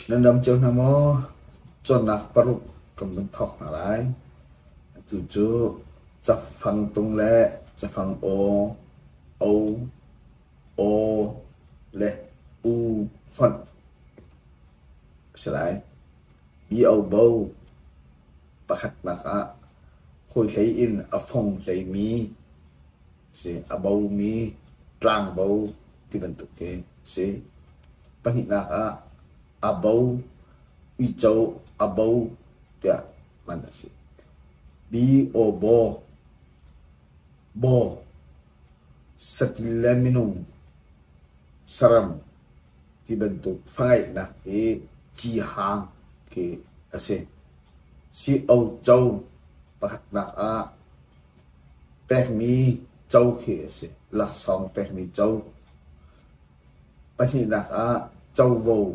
nên đâm châu nam mô cho nạc paruk cầm bên thọc nào đấy chú chấp phăng tung lệ chấp phăng ô lệ u phận sẽ lại bi âu bâu khát nạc khôi lấy in phong lấy mi sẽ bâu mi trang bâu thì bentuk ke sẽ pahina abau icau abau ya mana sih bi obo bo setelah minum saram dibentuk fangai nak chi hang ke ase si au châu pakat nak pek mi châu ke ase lak song pek mi châu pahina châu vô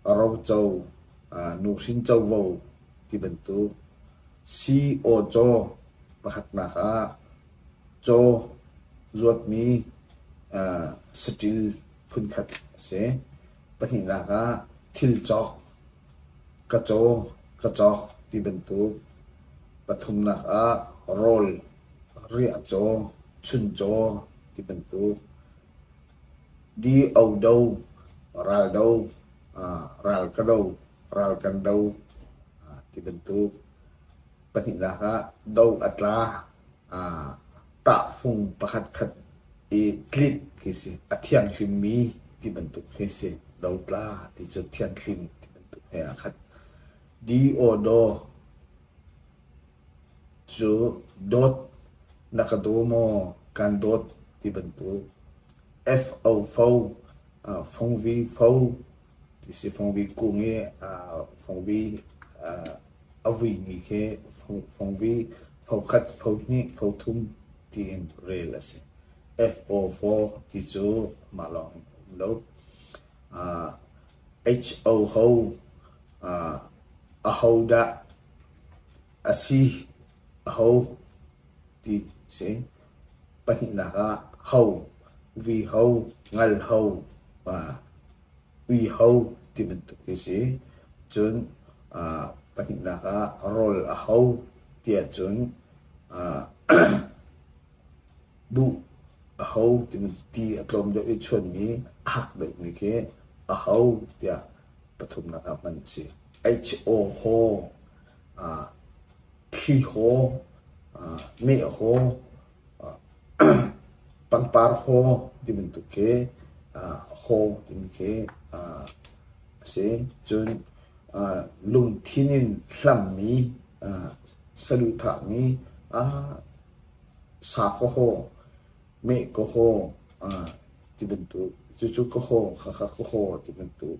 rau châu nụ sinh châu vô dibentuk si ojo pakat nak cho ruột mi setil phun khát se pahina thil chok kachok dibentuk pathum nak roll ria cho chun cho dibentuk di au đâu ral kan đâu dibentuk pahina đâu atla tak fung pakat khat klit kisi athian khimi dibentuk kisi đâu tla di cho thian khim dibentuk khat di odo jo dot nakadomo kan dot dibentuk fo fo phong vi fo thì sẽ phong vi cung phong vi avi ni ke phong vi fo khat fo ni fo thum tiền rê là sẽ fo thì chỗ mà lòng lâu ho ho đã asi ho thì sẽ bắt hiện là ho vì ho ngal ho và uy ho thì mình tục cái gì chốn bắt hiện là roll ho thì chốn bu hầu thì mình đi lom được chuẩn mi hắc được mi cái hầu thì pathum na mình chỉ ho khi ho me ho pangpar ho thì mình tụ cái ho thì mình cái sẽ chun lung thinin hlam mi salu tha mi sa ko ho me ko ho dibentuk cucu ko ho kakak ko ho dibentuk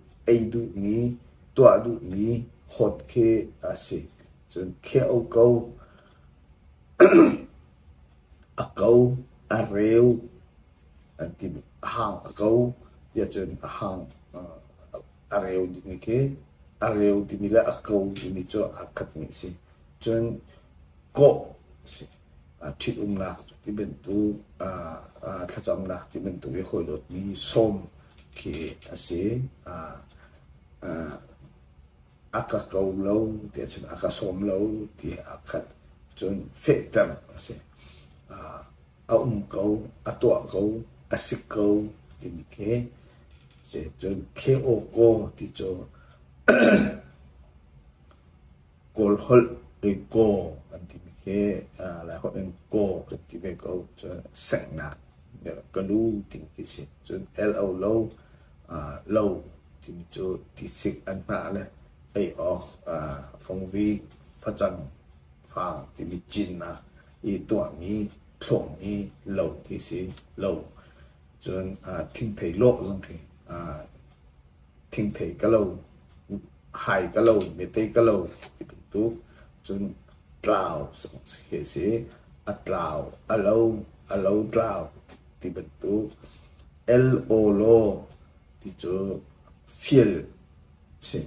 du ni tua du ni hot ke ase chun ke au kau akau areu anti hang akau ya chun hang areu ni ke areu dimila akau dimi cho akat ni se chun ko se thịt nak dibentuk thajam nak dibentuk hoilot ni som ke ase akakau lo dia chun akasom lo dia akat chun feter ase kau atua kau asik kau dimike se chun ke ko ti cho kol hol ko anti ke là họ nên cô thì về câu cho sẵn nạc để có đủ tình cái gì cho lâu lâu lâu thì mình cho thì xịt ăn nạ này ai phong vi phát triển phá thì mình chín nè ý tuổi mi thổ mi lâu cái gì lâu cho thinh thấy lộ giống cái thinh thấy cái lâu hai cái lâu mấy tay cái lâu thì mình tu cho tlau sẽ atlau alo tlau dibentuk lo di chỗ fiel se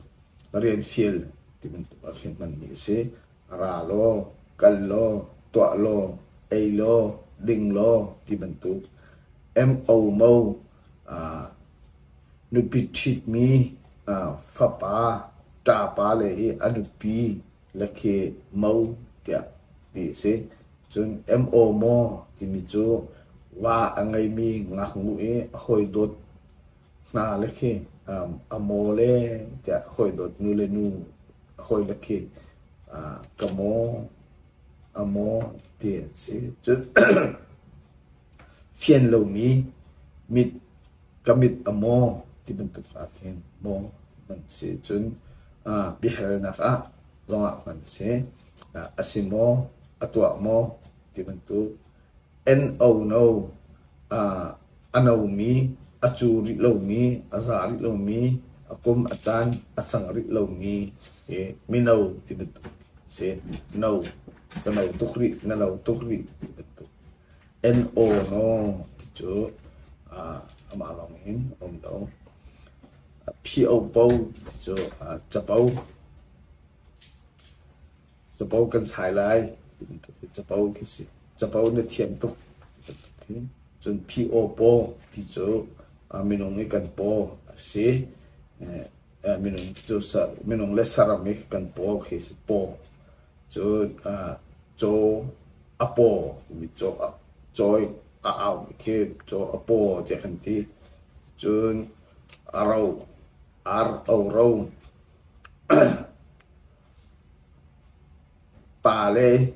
rian fiel dibentuk akhir man ni se ra lo kal lo tua lo ai lo ding lo dibentuk mo nu pitit mi fa pa ta pa le anu pi le ke mau tia ti se chun mo mo ti mi chu wa angai mi ngak mu hoi dot na le ke amo le tia hoi dot nu le nu hoi le ke kamo amo ti se chun phiền lâu mi mít kamit amo ti bentuk akin mo man se chun bihar na ka zonga man se asimo atwa mo ti bentuk no no anau mi achuri lo mi azari lo mi akum achan achangri lo mi minau ti bentuk se no kanau tukri nanau tukri ti bentuk no no ti chu ama long in đâu po po cho chapau kan sai lai chapau cái gì chapau nó thiam tục chun po po thì cho minong cái kan po se minong cho sa minong le saram cái kan po cái gì po cho apo mi cho joy ao cái cho apo thì kan ti chun arau rau pa le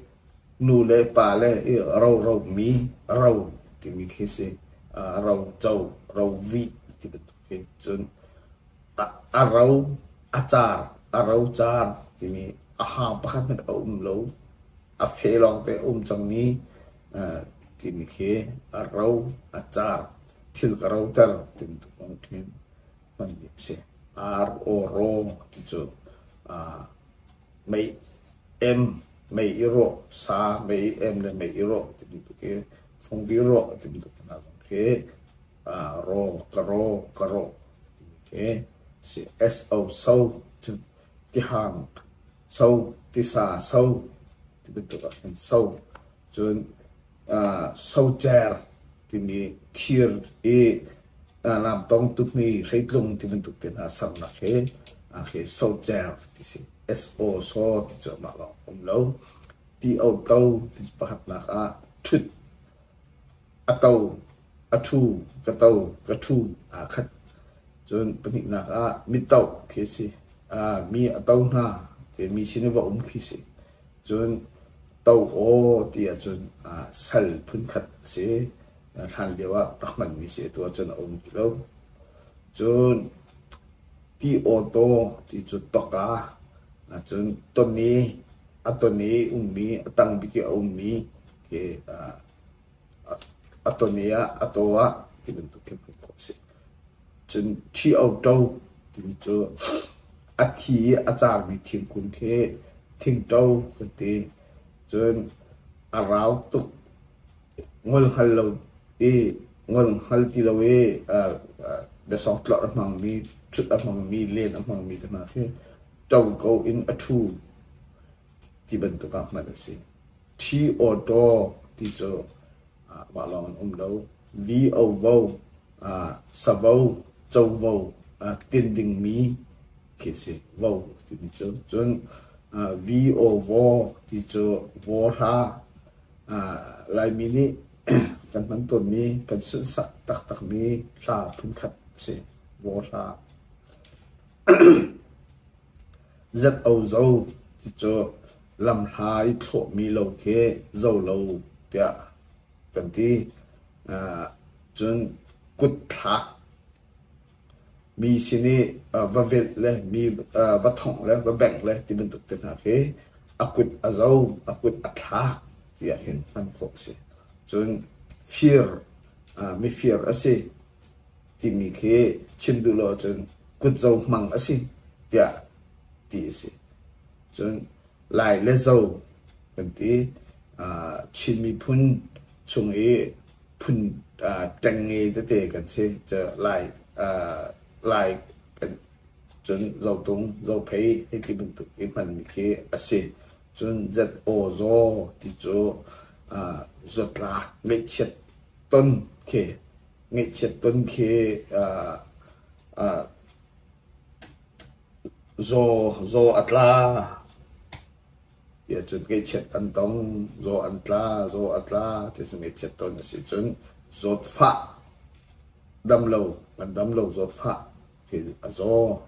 nu le pa le rau mi rau thì mi khi se rau châu rau vi thì cái chun arau arau char thì mi aha pakhat met lo phe long pe chang mi thì mi khi arau achar thil karau tar tin tu kin man se ro ti chu mấy em mấy euro sa mấy em le mấy euro tin tu ke phong euro tin tu na jong ke ro karo ke se so tu ti hang so ti sa so ti tu ka ken so chun so cher thì mi thier làm tông tụt mi thấy lung thì mình tụt tiền sang là cái sâu chèo thì so so thì cho mà lo lâu thì ô tô thì bắt là chút tàu thu cái thu khát cho nên là mi tàu cái gì mi tàu na thì mi xin vào cái gì cho nên tàu ô thì cho sal phun khát sẽ han dewa rahman mi se to chon kilo chun ti auto ti chu toka chun toni atoni mi atang bi ke mi ke atonia atowa ti bentuk ke ko se chun ti auto ti chu athi achar mi thing kun ke thing tau ke ti chun arau tu ngol hallo ngon hal ti lawe be sort lot among me trut among me len among me kana ke don't go in a two ti ban to ka ma se ti auto ti cho ba long đâu vi o vo sa vo châu vo tin ding mi ke se vo ti mi cho chun vi o vo ti cho vo ha lai mi ni kan man ton mi kan sun sa tak mi sa phun khat se wo sa zat au zo ti cho lam hai tho mi lo ke zo lo tia kan ti chun kut tha mi sini va vel le mi va thong le va bang le ti ben tuk te na ke akut azau akut atha tia hen man ko se chun fear mi fear ase ti mi ke chindu lo chun kut zo mang ase tia ti se chun lai le zo kan ti chin mi phun chung phun tang te kan se cha lai kan chun zo tung zo phei he ti bin tu e man mi ke ase chun zat o zo ti cho rốt lạc nghệ chết tôn khế nghệ chết tôn khế zo atla ya chun cái chet an tông zo atla thì sự cái chet ton là sự chun zot pha đâm lâu zot pha thì zo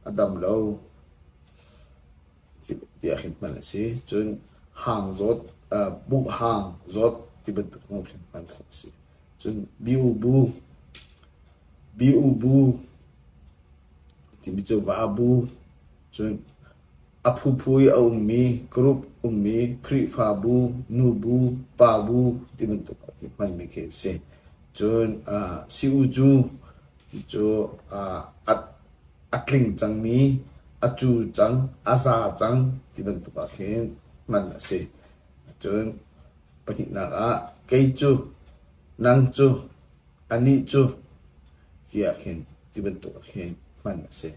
đâm lâu thì akhin man là sự chun hàng zot bu hàng zot thì bên tục không akhin man là sự chun biu bu thì bây giờ va bu chun apupui ummi group ummi kri fa bu nu bu pa bu thì mình tục man mi ke se chun si uju thì cho atling chang mi achu chang aza chang thì mình tục akhin man là se chun pahin na kai chu nang chu ani chu thì akhin thì mình tục akhin man là se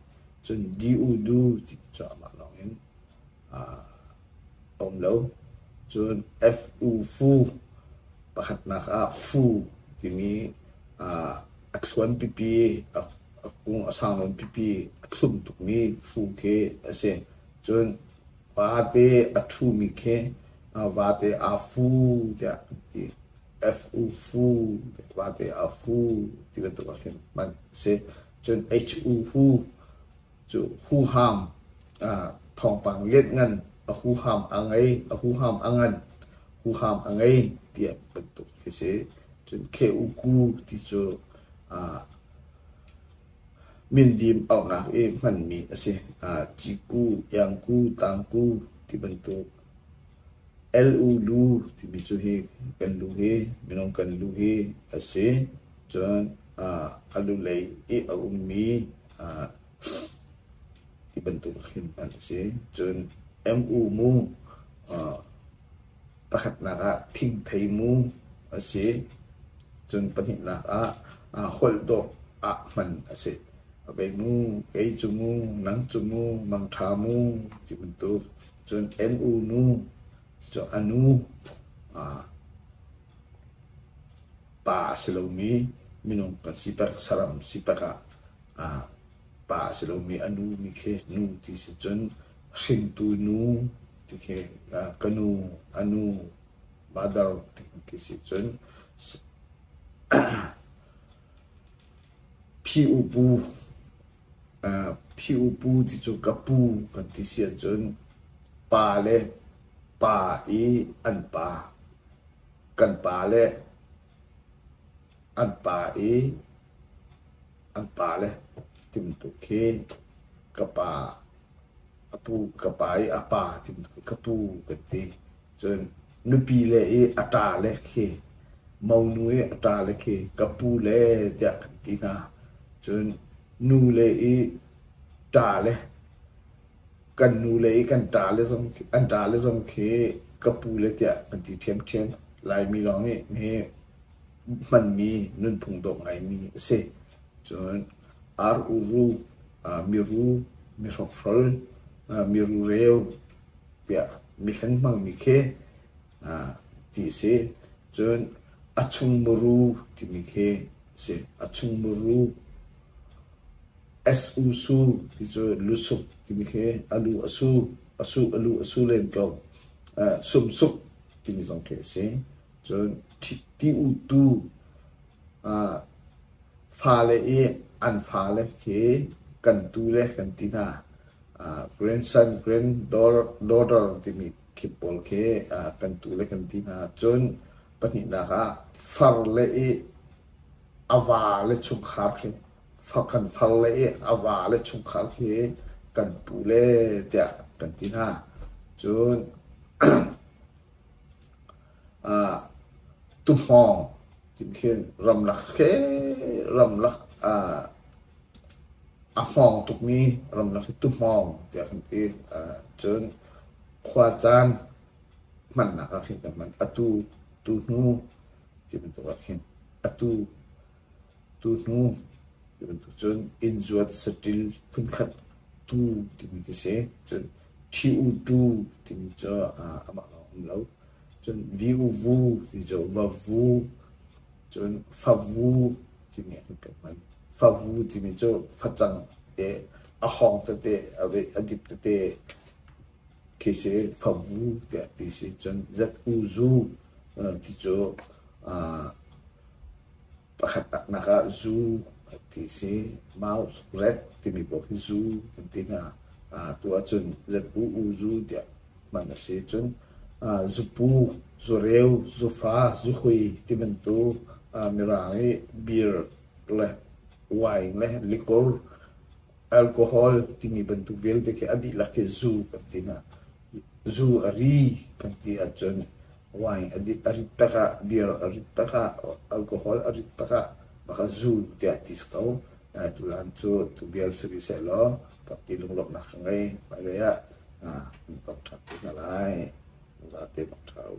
chun di udu thì cho mà lòng ông lâu chun fu fu pakhat na fu thì mi atluan pipi akung asangon pipi atlum tuk mi fu ke ase chun vate athu mi ke vate fu ya ti fu vate fu thì bên tục akhin man se chun fu chu hu ham thong pang liet ngan hu ham angai tiap bentuk kese chun ke uku ti chu min dim au na man mi ase chiku yang ku tang ku ti bentuk lu ti bi chu he kan lu he minong kan lu he ase chun alu lei mi bentuk akhin man se chun mu pakhat na thing thei mu ase chun pahin na hol do man ase abe mu kai chu mu nang chu mu mang tha mu chi bentuk chun nu cho anu pa selomi minong ka sipak saram sipaka pa selomi anu mi ke nu ti si chun shin tu nu ti ke kanu anu badar ti ke si chun pi upu ti chu kapu kan ti si chun pa le pa i an pa kan pa le an pa i an pa le tim tu ke kapa apu kapai apa tim kapu kati chun nupi le ata le ke mau nu ata le ke kapu le ya kati na chun nu le ta le kan nu le kan ta le som an ta le som ke kapu le ya kati thiam lai mi long ni me man mi nun phung dong ai mi se chun uru miru mirofol miru reo ya mi khan mang mi ke ti se chun achung muru ti mi ke se achung muru su ti cho lusuk ti mi ke alu asu len ko sum sup ti mi song ke se chun ti u tu fa le an fa le ke kan tu le kan ti na grandson granddaughter ti mi kipol ke kan tu le kan ti na chun pani na ka far le awa le chung khar ke fa kan far le awa le chung khar ke kan pu le tia kan ti na chun tu hong ti mi ke ram lak hong tục mi ram lak tu hong tia kan ti chun khwa chan man na ka khin man atu tu nu ti ben to ka khin atu tu nu ti ben to chun injuat satil phun khat tu ti mi ke se chun thi u tu ti mi cho ama lo chun vi u vu ti cho va vu chun fa vu ti mi kan man fa vu ti mi cho fa chang ahong tate ave adip tate kese favu te tisi chon zat uzu ti cho pakhatak naka zu tisi mouse red ti mi bo zu kantina tua chon zat uzu dia mana se chon zupu zureu zufa zuhui ti mentu mirangi beer le wine le liquor alcohol tingi bentuk vel de ke adi la ke zu kantina zu ari kanti achon wine adi arit taka beer arit taka alcohol arit taka maka zu dia tiskau tulan tu vel seri selo kapti lunglok na kangai palaya untuk kapti nalai ngate matrau